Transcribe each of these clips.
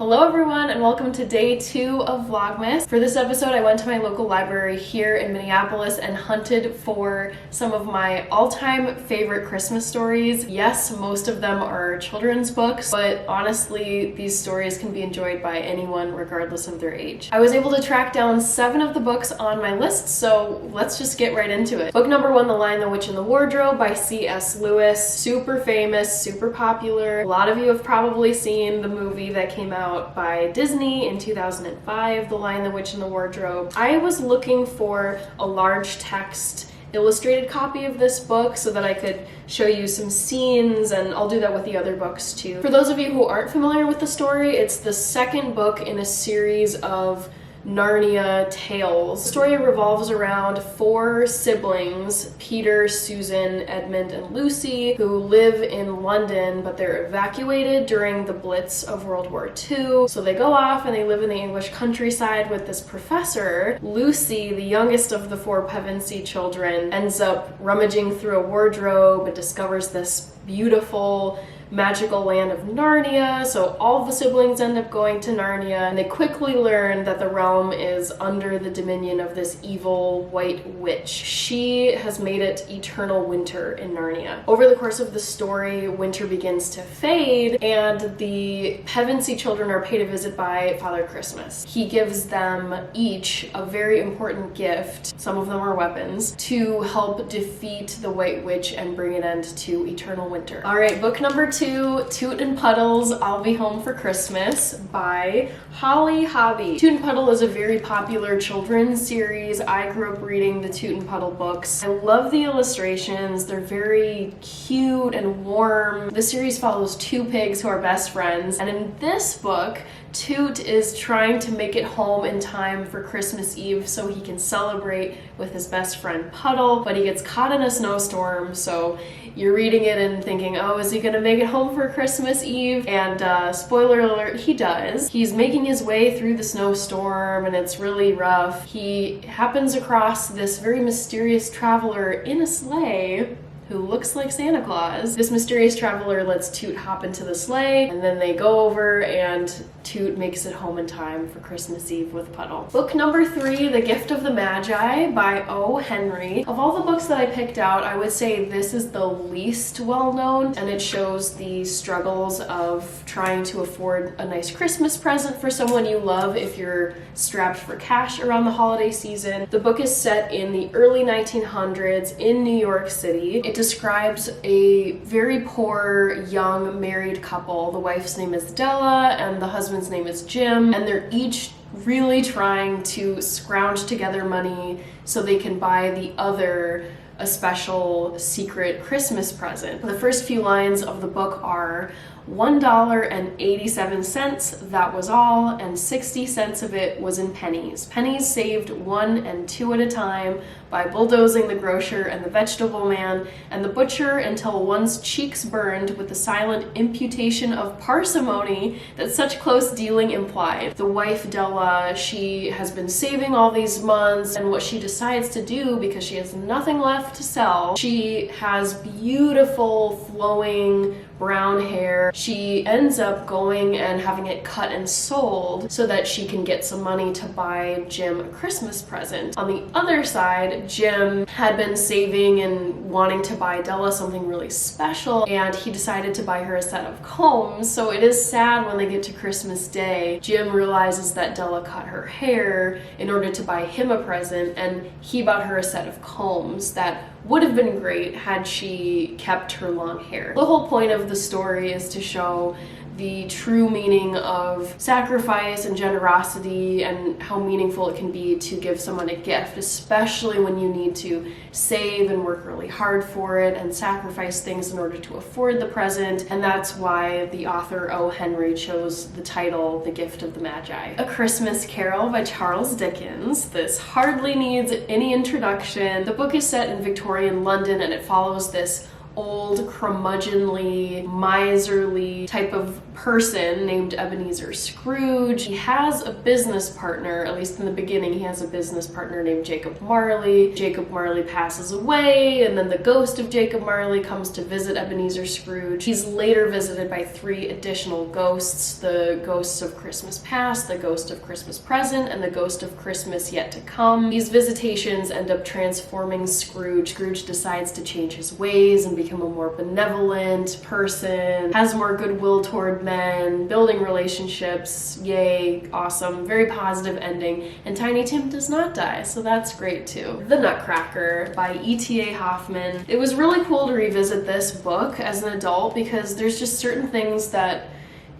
Hello everyone and welcome to day 2 of Vlogmas. For this episode I went to my local library here in Minneapolis and hunted for some of my all-time favorite Christmas stories. Yes, most of them are children's books, but honestly these stories can be enjoyed by anyone regardless of their age. I was able to track down 7 of the books on my list, so let's just get right into it. Book number 1, The Lion, the Witch, and the Wardrobe by C.S. Lewis. Super famous, super popular. A lot of you have probably seen the movie that came out by Disney in 2005, The Lion, the Witch, and the Wardrobe. I was looking for a large text illustrated copy of this book so that I could show you some scenes, and I'll do that with the other books too. For those of you who aren't familiar with the story, it's the second book in a series of Narnia tales. The story revolves around 4 siblings, Peter, Susan, Edmund, and Lucy, who live in London, but they're evacuated during the Blitz of World War II. So they go off and they live in the English countryside with this professor. Lucy, the youngest of the 4 Pevensey children, ends up rummaging through a wardrobe and discovers this beautiful magical land of Narnia. So all the siblings end up going to Narnia, and they quickly learn that the realm is under the dominion of this evil white witch. She has made it eternal winter in Narnia. Over the course of the story, winter begins to fade, and the Pevensey children are paid a visit by Father Christmas. He gives them each a very important gift, some of them are weapons, to help defeat the white witch and bring an end to eternal winter. Alright, book number 2, Toot and Puddle's I'll Be Home for Christmas by Hobbie. Toot and Puddle is a very popular children's series. I grew up reading the Toot and Puddle books. I love the illustrations. They're very cute and warm. The series follows 2 pigs who are best friends, and in this book, Toot is trying to make it home in time for Christmas Eve so he can celebrate with his best friend Puddle, but he gets caught in a snowstorm, so you're reading it and thinking, oh, is he gonna make it home for Christmas Eve? And spoiler alert, he does. He's making his way through the snowstorm and it's really rough. He happens across this very mysterious traveler in a sleigh who looks like Santa Claus. This mysterious traveler lets Toot hop into the sleigh, and then they go over and Toot makes it home in time for Christmas Eve with Puddle. Book number 3, The Gift of the Magi by O. Henry. Of all the books that I picked out, I would say this is the least well-known, and it shows the struggles of trying to afford a nice Christmas present for someone you love if you're strapped for cash around the holiday season. The book is set in the early 1900s in New York City. It describes a very poor young married couple. The wife's name is Della and the husband's name is Jim, and they're each really trying to scrounge together money so they can buy the other a special secret Christmas present. The first few lines of the book are $1.87, that was all, and 60 cents of it was in pennies. Pennies saved 1 and 2 at a time by bulldozing the grocer and the vegetable man and the butcher until one's cheeks burned with the silent imputation of parsimony that such close dealing implied. The wife, Della, she has been saving all these months, and what she decides to do, because she has nothing left to sell, she has beautiful flowing brown hair. She ends up going and having it cut and sold so that she can get some money to buy Jim a Christmas present. On the other side, Jim had been saving and wanting to buy Della something really special, and he decided to buy her a set of combs. So it is sad when they get to Christmas Day, Jim realizes that Della cut her hair in order to buy him a present, and he bought her a set of combs that would have been great had she kept her long hair. The whole point of the story is to show the true meaning of sacrifice and generosity and how meaningful it can be to give someone a gift, especially when you need to save and work really hard for it and sacrifice things in order to afford the present. And that's why the author O. Henry chose the title The Gift of the Magi. A Christmas Carol by Charles Dickens. This hardly needs any introduction. The book is set in Victorian London, and it follows this old, curmudgeonly, miserly type of person named Ebenezer Scrooge. He has a business partner, at least in the beginning, he has a business partner named Jacob Marley. Jacob Marley passes away, and then the ghost of Jacob Marley comes to visit Ebenezer Scrooge. He's later visited by 3 additional ghosts: the ghosts of Christmas past, the ghost of Christmas present, and the ghost of Christmas yet to come. These visitations end up transforming Scrooge. Scrooge decides to change his ways and become a more benevolent person, has more goodwill toward men, building relationships. Yay, awesome, very positive ending. And Tiny Tim does not die, so that's great too. The Nutcracker by E.T.A. Hoffmann. It was really cool to revisit this book as an adult because there's just certain things that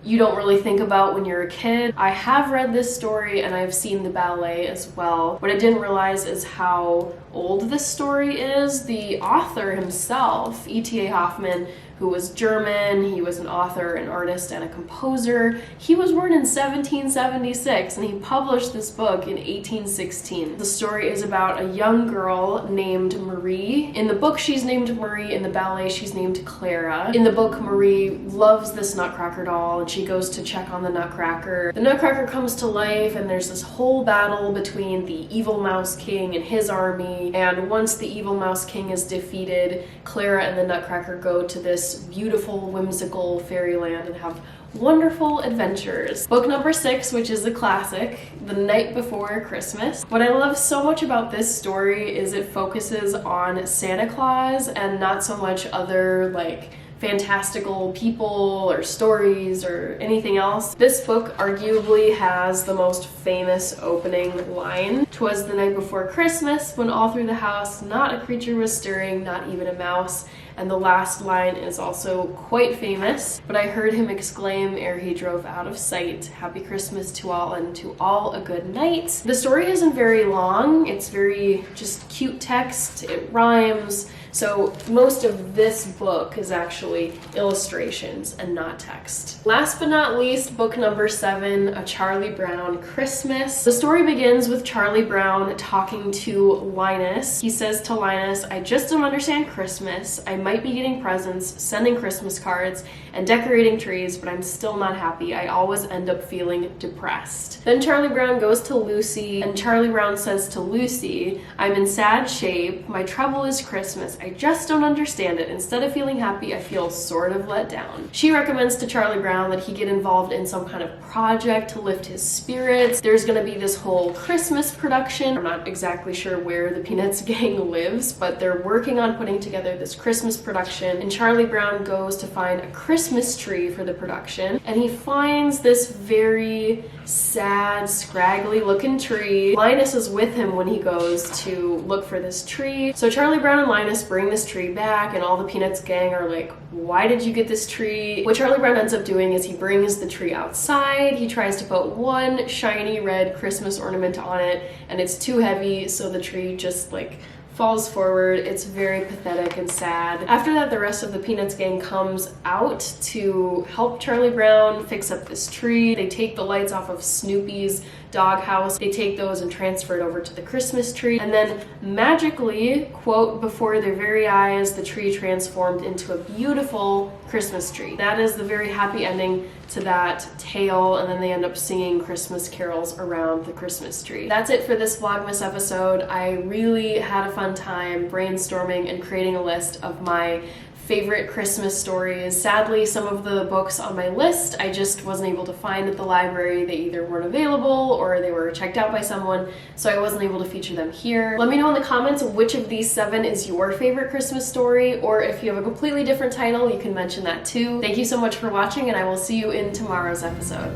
you don't really think about when you're a kid. I have read this story and I've seen the ballet as well. What I didn't realize is how old this story is. The author himself, E.T.A. Hoffmann, who was German, he was an author, an artist, and a composer. He was born in 1776 and he published this book in 1816. The story is about a young girl named Marie. In the book, she's named Marie. In the ballet, she's named Clara. In the book, Marie loves this Nutcracker doll and she goes to check on the Nutcracker. The Nutcracker comes to life and there's this whole battle between the evil Mouse King and his army. And once the evil Mouse King is defeated, Clara and the Nutcracker go to this beautiful, whimsical fairyland and have wonderful adventures. Book number 6, which is a classic, The Night Before Christmas. What I love so much about this story is it focuses on Santa Claus and not so much other like fantastical people or stories or anything else. This book arguably has the most famous opening line. "'Twas the night before Christmas, when all through the house not a creature was stirring, not even a mouse." And the last line is also quite famous. "But I heard him exclaim ere he drove out of sight, Happy Christmas to all and to all a good night." The story isn't very long. It's very just cute text. It rhymes. So most of this book is actually illustrations and not text. Last but not least, book number 7, A Charlie Brown Christmas. The story begins with Charlie Brown talking to Linus. He says to Linus, "I just don't understand Christmas. I might be getting presents, sending Christmas cards, and decorating trees, but I'm still not happy. I always end up feeling depressed." Then Charlie Brown goes to Lucy, and Charlie Brown says to Lucy, "I'm in sad shape. My trouble is Christmas. I just don't understand it. Instead of feeling happy, I feel sort of let down." She recommends to Charlie Brown that he get involved in some kind of project to lift his spirits. There's gonna be this whole Christmas production. I'm not exactly sure where the Peanuts gang lives, but they're working on putting together this Christmas production, and Charlie Brown goes to find a Christmas tree for the production, and he finds this very sad, scraggly looking tree. Linus is with him when he goes to look for this tree. So Charlie Brown and Linus bring this tree back, and all the Peanuts gang are like, "Why did you get this tree?" What Charlie Brown ends up doing is he brings the tree outside. He tries to put one shiny red Christmas ornament on it, and it's too heavy, so the tree just like falls forward. It's very pathetic and sad. After that, the rest of the Peanuts gang comes out to help Charlie Brown fix up this tree. They take the lights off of Snoopy's doghouse. They take those and transfer it over to the Christmas tree. And then magically, quote, before their very eyes, the tree transformed into a beautiful Christmas tree. That is the very happy ending to that tale, and then they end up singing Christmas carols around the Christmas tree. That's it for this Vlogmas episode. I really had a fun time brainstorming and creating a list of my favorite Christmas stories. Sadly, some of the books on my list I just wasn't able to find at the library. They either weren't available or they were checked out by someone, so I wasn't able to feature them here. Let me know in the comments which of these 7 is your favorite Christmas story, or if you have a completely different title, you can mention that too. Thank you so much for watching, and I will see you in tomorrow's episode.